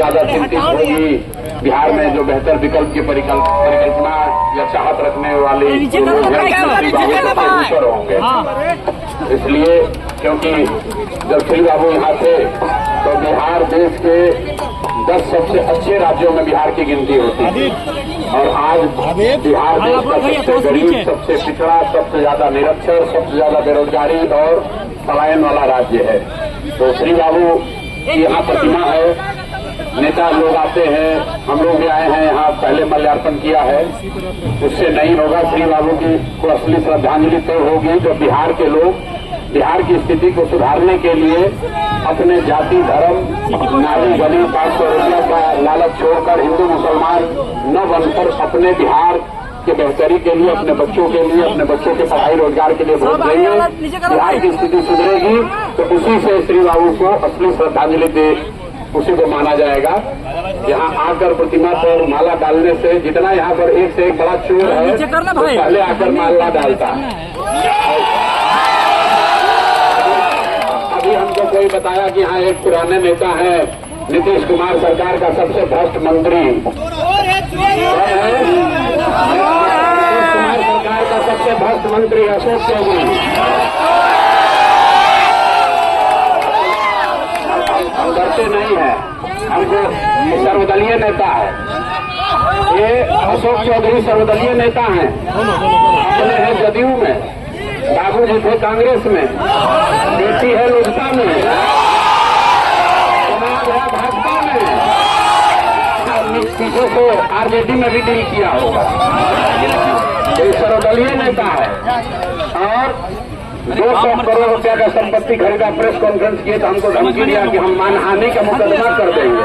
ज्यादा चिंतित होगी। बिहार में जो बेहतर विकल्प की परिकल्पना या चाहत रखने वाले ऊपर होंगे। इसलिए क्योंकि जब श्री बाबू यहाँ थे तो बिहार देश के 10 सबसे अच्छे राज्यों में बिहार की गिनती होती थी, और आज बिहार देश का सबसे गरीब, सबसे पिछड़ा, सबसे ज्यादा निरक्षर, सबसे ज्यादा बेरोजगारी और पलायन वाला राज्य है। तो श्री बाबू की यहाँ प्रतिमा है, नेता लोग आते हैं, हम लोग भी आए हैं यहाँ, पहले माल्यार्पण किया है। उससे नहीं होगा, श्री बाबू की को असली श्रद्धांजलि तो होगी जब बिहार के लोग बिहार की स्थिति को सुधारने के लिए अपने जाति, धर्म, नारी गली 500 रुपया का लालच छोड़कर हिंदू मुसलमान न बनकर अपने बिहार के बेहतरी के लिए, अपने बच्चों के लिए, अपने बच्चों के पढ़ाई रोजगार के लिए वोट देंगे। बिहार की स्थिति सुधरेगी तो उसी से श्री बाबू को असली श्रद्धांजलि दे, उसी को माना जाएगा। यहाँ आकर प्रतिमा पर माला डालने से, जितना यहाँ पर एक से एक बड़ा चोर है तो पहले आकर माला डालता है। अभी हमको कोई बताया कि यहाँ एक पुराने नेता है, नीतीश कुमार सरकार का सबसे भ्रष्ट मंत्री, नीतीश कुमार सरकार का सबसे भ्रष्ट मंत्री अशोक चौधरी। हम डरते नहीं है, हमको सर्वदलीय नेता है ये। अशोक चौधरी सर्वदलीय नेता हैं, अपने हैं जदयू में, बाबूजी थे कांग्रेस में, बेटी है लोजपा में, समाज है भाजपा में, पीछे से आरजेडी में भी डील किया होगा। ये सर्वदलीय नेता है और 200 करोड़ रुपया का संपत्ति खरीदा। प्रेस कॉन्फ्रेंस किए तो हमको धमकी दिया कि हम मानहानि का मुकदमा कर देंगे।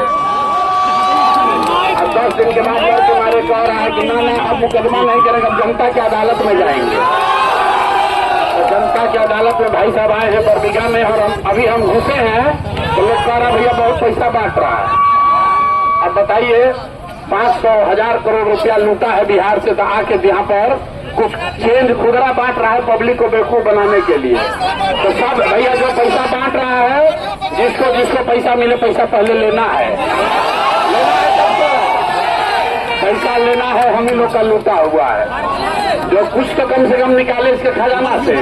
अब 10 दिन के बाद तुम्हारे कह रहा है कि ना अब मुकदमा नहीं करेंगे, अब जनता की अदालत में जाएंगे। तो जनता की अदालत में भाई साहब आए हैं बरबीघा में, और अभी हम घुसे हैं तो लोग कह रहा भैया बहुत पैसा बांट रहा है। अब बताइए 500,000 करोड़ रुपया लूटा है बिहार से, तो आके यहाँ पर कुछ चेंज खुदरा बांट रहा है पब्लिक को बेवकूफ बनाने के लिए। तो सब भैया जो पैसा बांट रहा है, जिसको जिसको पैसा मिले पैसा पहले लेना है, पैसा लेना है। हम ही लोग का लूटा हुआ है, जो कुछ तो कम से कम निकाले इसके खजाना से,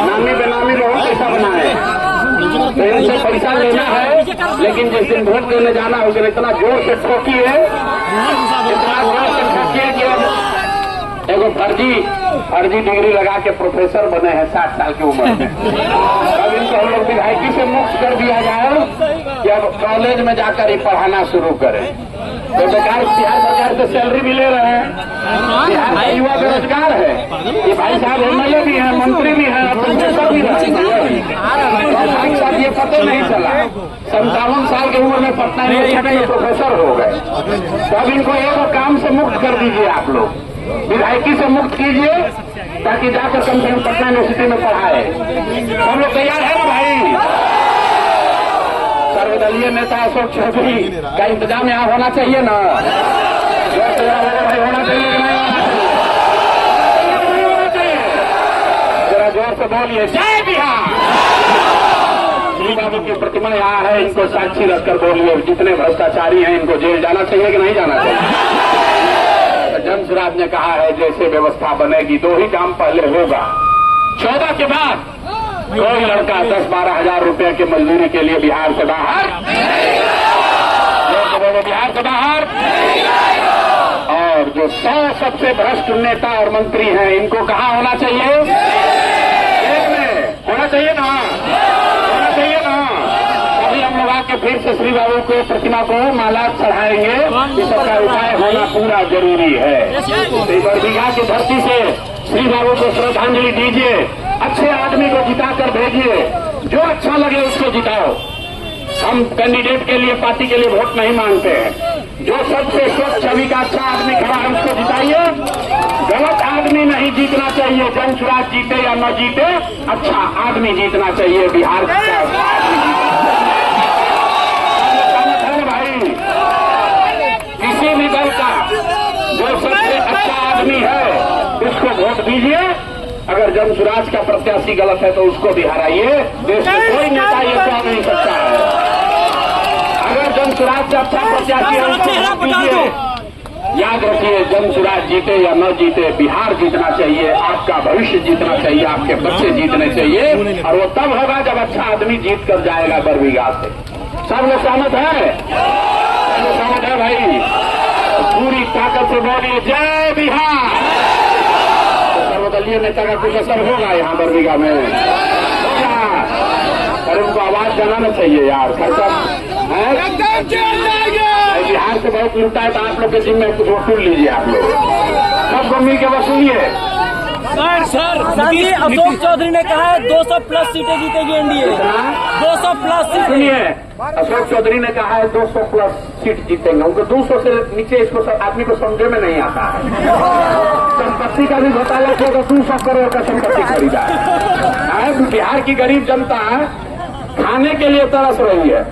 नामी बेनामी लोग पैसा बनाए, तो इनसे पैसा लेना है। लेकिन जिस दिन वोट देने जाना है उस दिन इतना जोर से ठोकी है, इतना जोर से ठोकी कि एगो फर्जी डिग्री लगा के प्रोफेसर बने हैं 60 साल की उम्र में। अब इनको हम लोग विधायकी से मुक्त कर दिया जाए कि अब कॉलेज में जाकर ही पढ़ाना शुरू करें। तो बेकार बिहार सरकार से सैलरी भी ले रहे हैं, बिहार का युवा बेरोजगार है। ये भाई साहब एमएलए भी है, मंत्री भी है, प्रोफेसर भी है। साहब ये पता नहीं चला, 57 साल की उम्र में पटना यूनिवर्सिटी में प्रोफेसर हो गए। तो अब इनको एक काम से मुक्त कर दीजिए, आप लोग विधायकी से मुक्त कीजिए ताकि जाकर कम से कम पटना यूनिवर्सिटी में पढ़ाए। हम लोग तैयार है ना भाई? सर्वदलीय नेता अशोक चौधरी का इंतजाम यहाँ होना चाहिए ना, भाई होना चाहिए कि नहीं होना चाहिए? जरा जोर से बोलिए, जय बिहार। श्री बाबू की प्रतिमा यहाँ है, इनको साक्षी रखकर बोलिए, जितने भ्रष्टाचारी हैं इनको जेल जाना चाहिए कि नहीं जाना चाहिए? जमशराज ने कहा है जैसे व्यवस्था बनेगी 2 ही काम पहले होगा। 14 के बाद कोई लड़का 10-12 हजार रुपए के मजदूरी के लिए बिहार से बाहर, बिहार से बाहर। और जो 100 सबसे भ्रष्ट नेता और मंत्री हैं, इनको कहाँ होना चाहिए? जेल में होना चाहिए ना, होना चाहिए ना। अभी हम लोग आके फिर से श्री बाबू को प्रतिमा को माला चढ़ाएंगे। इस सबका उपाय होना पूरा जरूरी है। बरबीघा की धरती से श्री बाबू को श्रद्धांजलि दीजिए, अच्छे आदमी को जिताकर भेजिए, जो अच्छा लगे उसको जिताओ। हम कैंडिडेट के लिए, पार्टी के लिए वोट नहीं मांगते हैं। जो सबसे स्वच्छ छवि का अच्छा आदमी खड़ा है उसको जिताइए। गलत आदमी नहीं जीतना चाहिए, जमशराज जीते या न जीते, अच्छा आदमी जीतना चाहिए। बिहार का आदमी भाई, किसी भी दल का जो सबसे अच्छा आदमी है उसको वोट दीजिए। अगर जमशराज का प्रत्याशी गलत है तो उसको भी हराइए। देश में कोई नेता ये कह नहीं सकता है। अगर जनसुराज से अच्छा प्रत्याशी याद रखिए, जनसुराज जीते या न जीते, बिहार जीतना चाहिए, आपका भविष्य जीतना चाहिए, आपके बच्चे जीतने चाहिए। और वो तब होगा जब अच्छा आदमी जीत कर जाएगा बरबीघा से। सब लोग सहमत है? सब लोग सहमत है भाई? पूरी ताकत से बोलिए जय बिहार। तो सर्वदलीय नेता का कुछ असर होगा यहाँ बरबीघा में? होगा। अरे उनको आवाज बनाना चाहिए यार, खर्चा बिहार से बहुत लूटा है, तो आप लोग के जिम्मे कुछ वसूल लीजिए। आप लोग सबको मिल के वसूलिए। सर अशोक चौधरी ने कहा है 200+ सीटें जीतेगी एनडीए। 200+ सीट। सुनिए, अशोक चौधरी ने कहा है 200+ सीट जीतेंगे। उनको 200 से नीचे इसको आदमी को समझे में नहीं आता है। संपत्ति का भी घोटाला किया तो 200 करोड़ का संपत्ति खरीदा है। बिहार की गरीब जनता खाने के लिए तरस रही है।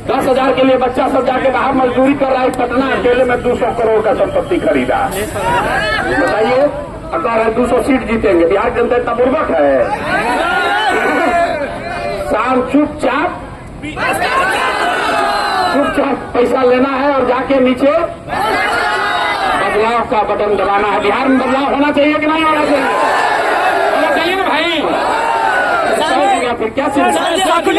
10,000 के लिए बच्चा सब जाके बाहर मजदूरी कर रहा है। पटना अकेले में 200 करोड़ का संपत्ति खरीदा। बताइए, अगर 200 सीट जीतेंगे, बिहार की जनता इतना बुर्बक है? शाम चुपचाप पैसा लेना है और जाके नीचे बदलाव का बटन दबाना है। बिहार में बदलाव होना चाहिए कि नहीं होना चाहिए? होना चाहिए ना भाई? फिर क्या